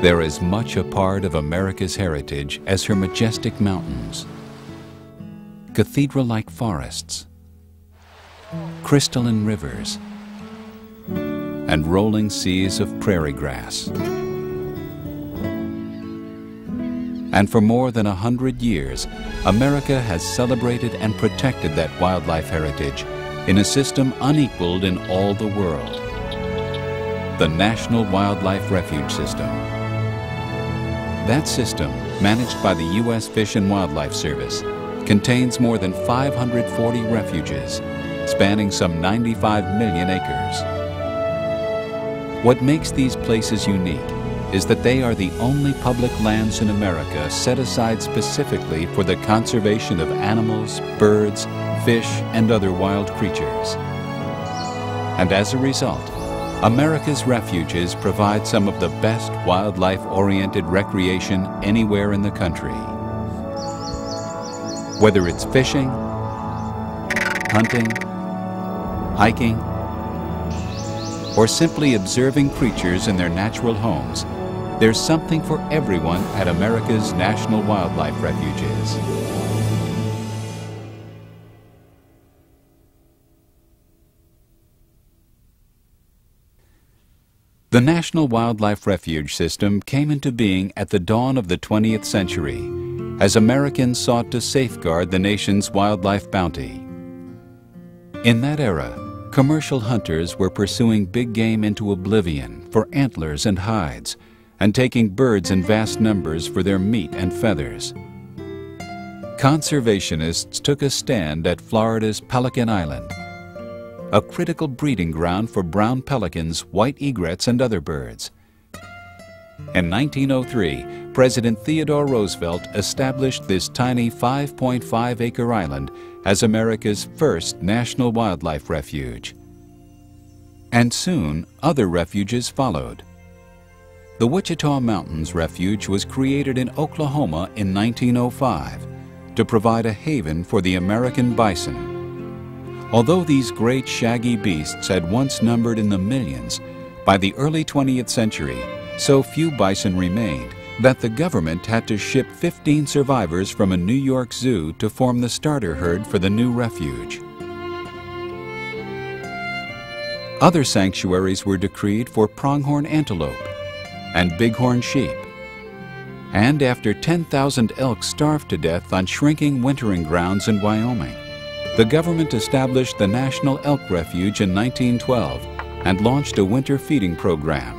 They're as much a part of America's heritage as her majestic mountains, cathedral-like forests, crystalline rivers, and rolling seas of prairie grass. And for more than 100 years, America has celebrated and protected that wildlife heritage in a system unequaled in all the world, the National Wildlife Refuge System. That system, managed by the U.S. Fish and Wildlife Service, contains more than 540 refuges, spanning some 95 million acres. What makes these places unique is that they are the only public lands in America set aside specifically for the conservation of animals, birds, fish, and other wild creatures. And as a result, America's refuges provide some of the best wildlife-oriented recreation anywhere in the country. Whether it's fishing, hunting, hiking, or simply observing creatures in their natural homes, there's something for everyone at America's National Wildlife Refuges. The National Wildlife Refuge System came into being at the dawn of the 20th century as Americans sought to safeguard the nation's wildlife bounty. In that era, commercial hunters were pursuing big game into oblivion for antlers and hides, and taking birds in vast numbers for their meat and feathers. Conservationists took a stand at Florida's Pelican Island, a critical breeding ground for brown pelicans, white egrets, and other birds. In 1903, President Theodore Roosevelt established this tiny 5.5-acre island as America's first national wildlife refuge. And soon, other refuges followed. The Wichita Mountains Refuge was created in Oklahoma in 1905 to provide a haven for the American bison. Although these great shaggy beasts had once numbered in the millions, by the early 20th century, so few bison remained that the government had to ship 15 survivors from a New York zoo to form the starter herd for the new refuge. Other sanctuaries were decreed for pronghorn antelope and bighorn sheep. And after 10,000 elk starved to death on shrinking wintering grounds in Wyoming, the government established the National Elk Refuge in 1912 and launched a winter feeding program.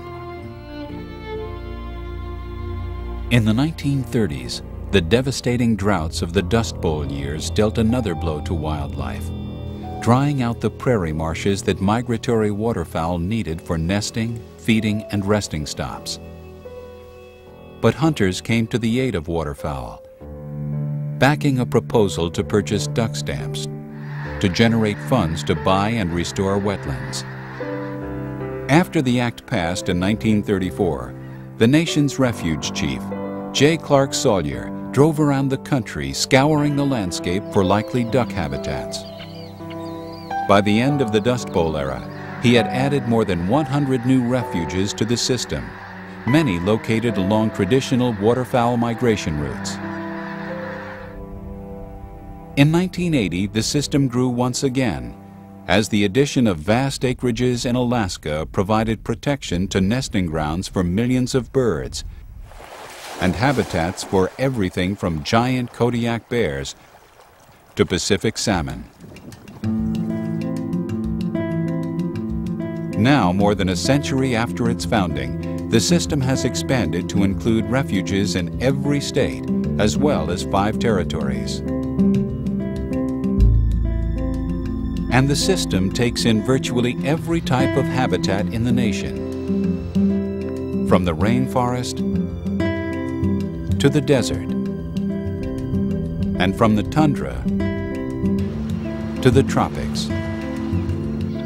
In the 1930s, the devastating droughts of the Dust Bowl years dealt another blow to wildlife, drying out the prairie marshes that migratory waterfowl needed for nesting, feeding, and resting stops. But hunters came to the aid of waterfowl, backing a proposal to purchase duck stamps to generate funds to buy and restore wetlands. After the act passed in 1934, the nation's refuge chief, J. Clark Sawyer, drove around the country scouring the landscape for likely duck habitats. By the end of the Dust Bowl era, he had added more than 100 new refuges to the system, many located along traditional waterfowl migration routes. In 1980, the system grew once again, as the addition of vast acreages in Alaska provided protection to nesting grounds for millions of birds and habitats for everything from giant Kodiak bears to Pacific salmon. Now, more than a century after its founding, the system has expanded to include refuges in every state, as well as 5 territories. And the system takes in virtually every type of habitat in the nation, from the rainforest to the desert, and from the tundra to the tropics.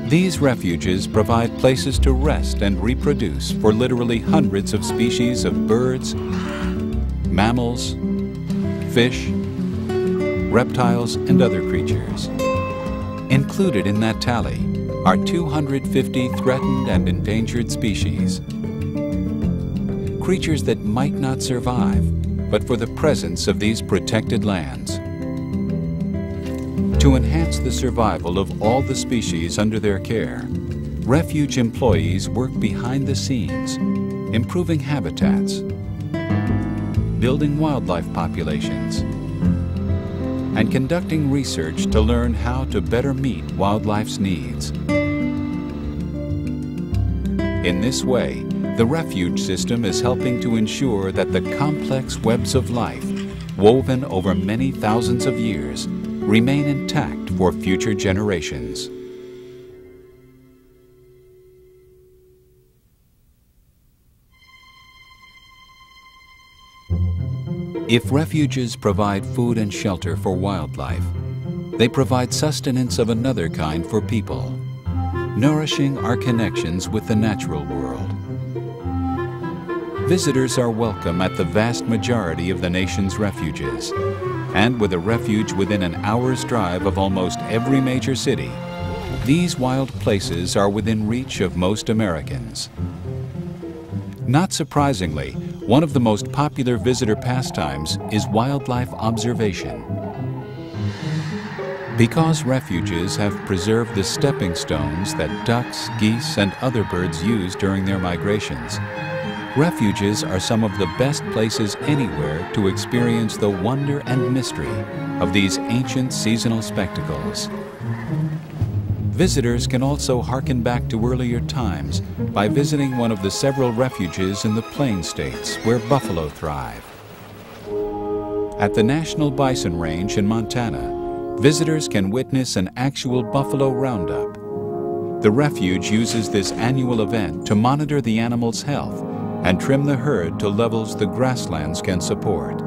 These refuges provide places to rest and reproduce for literally hundreds of species of birds, mammals, fish, reptiles, and other creatures. Included in that tally are 250 threatened and endangered species. creatures that might not survive, but for the presence of these protected lands. To enhance the survival of all the species under their care, refuge employees work behind the scenes, improving habitats, building wildlife populations, and conducting research to learn how to better meet wildlife's needs. In this way, the refuge system is helping to ensure that the complex webs of life, woven over many thousands of years, remain intact for future generations. If refuges provide food and shelter for wildlife, they provide sustenance of another kind for people, nourishing our connections with the natural world. Visitors are welcome at the vast majority of the nation's refuges, and with a refuge within an hour's drive of almost every major city, these wild places are within reach of most Americans. Not surprisingly, one of the most popular visitor pastimes is wildlife observation. Because refuges have preserved the stepping stones that ducks, geese, and other birds use during their migrations, refuges are some of the best places anywhere to experience the wonder and mystery of these ancient seasonal spectacles. Visitors can also hearken back to earlier times by visiting one of the several refuges in the Plain States where buffalo thrive. At the National Bison Range in Montana, visitors can witness an actual buffalo roundup. The refuge uses this annual event to monitor the animal's health and trim the herd to levels the grasslands can support.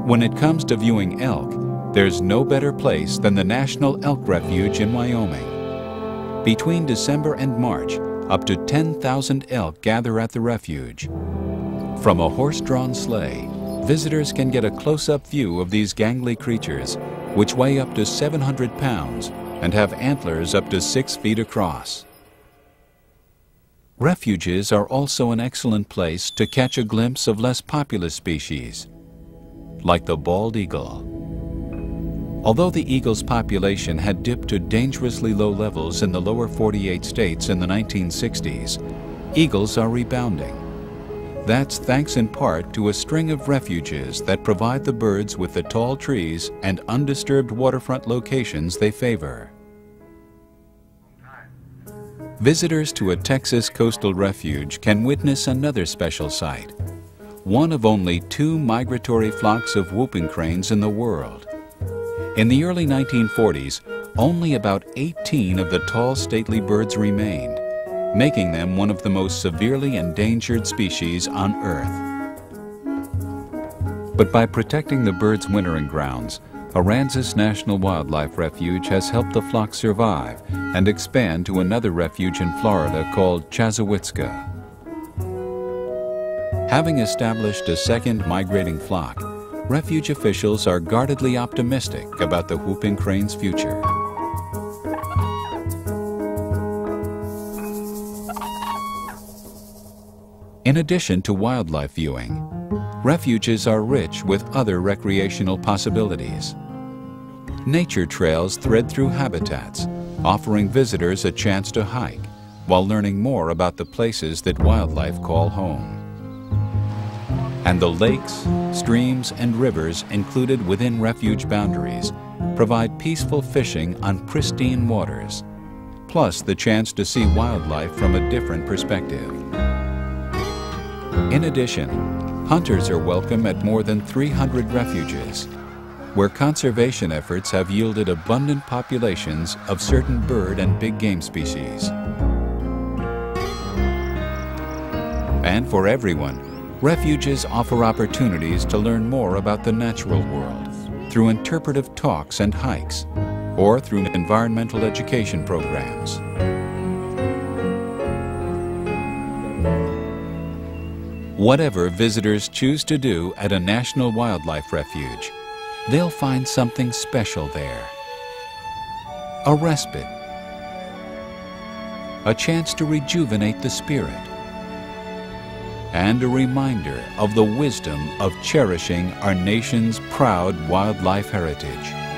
When it comes to viewing elk, there's no better place than the National Elk Refuge in Wyoming. Between December and March, up to 10,000 elk gather at the refuge. From a horse-drawn sleigh, visitors can get a close-up view of these gangly creatures, which weigh up to 700 pounds and have antlers up to 6 feet across. Refuges are also an excellent place to catch a glimpse of less populous species, like the bald eagle. Although the eagle's population had dipped to dangerously low levels in the lower 48 states in the 1960s, eagles are rebounding. That's thanks in part to a string of refuges that provide the birds with the tall trees and undisturbed waterfront locations they favor. Visitors to a Texas coastal refuge can witness another special sight, one of only 2 migratory flocks of whooping cranes in the world. In the early 1940s, only about 18 of the tall, stately birds remained, making them one of the most severely endangered species on Earth. But by protecting the birds' wintering grounds, Aransas National Wildlife Refuge has helped the flock survive and expand to another refuge in Florida called Chassahowitzka. Having established a second migrating flock, refuge officials are guardedly optimistic about the whooping crane's future. In addition to wildlife viewing, refuges are rich with other recreational possibilities. Nature trails thread through habitats, offering visitors a chance to hike while learning more about the places that wildlife call home. And the lakes, streams, and rivers included within refuge boundaries provide peaceful fishing on pristine waters, plus the chance to see wildlife from a different perspective. In addition, hunters are welcome at more than 300 refuges, where conservation efforts have yielded abundant populations of certain bird and big game species. And for everyone, refuges offer opportunities to learn more about the natural world through interpretive talks and hikes, or through environmental education programs. Whatever visitors choose to do at a national wildlife refuge, they'll find something special there. A respite, a chance to rejuvenate the spirit, and a reminder of the wisdom of cherishing our nation's proud wildlife heritage.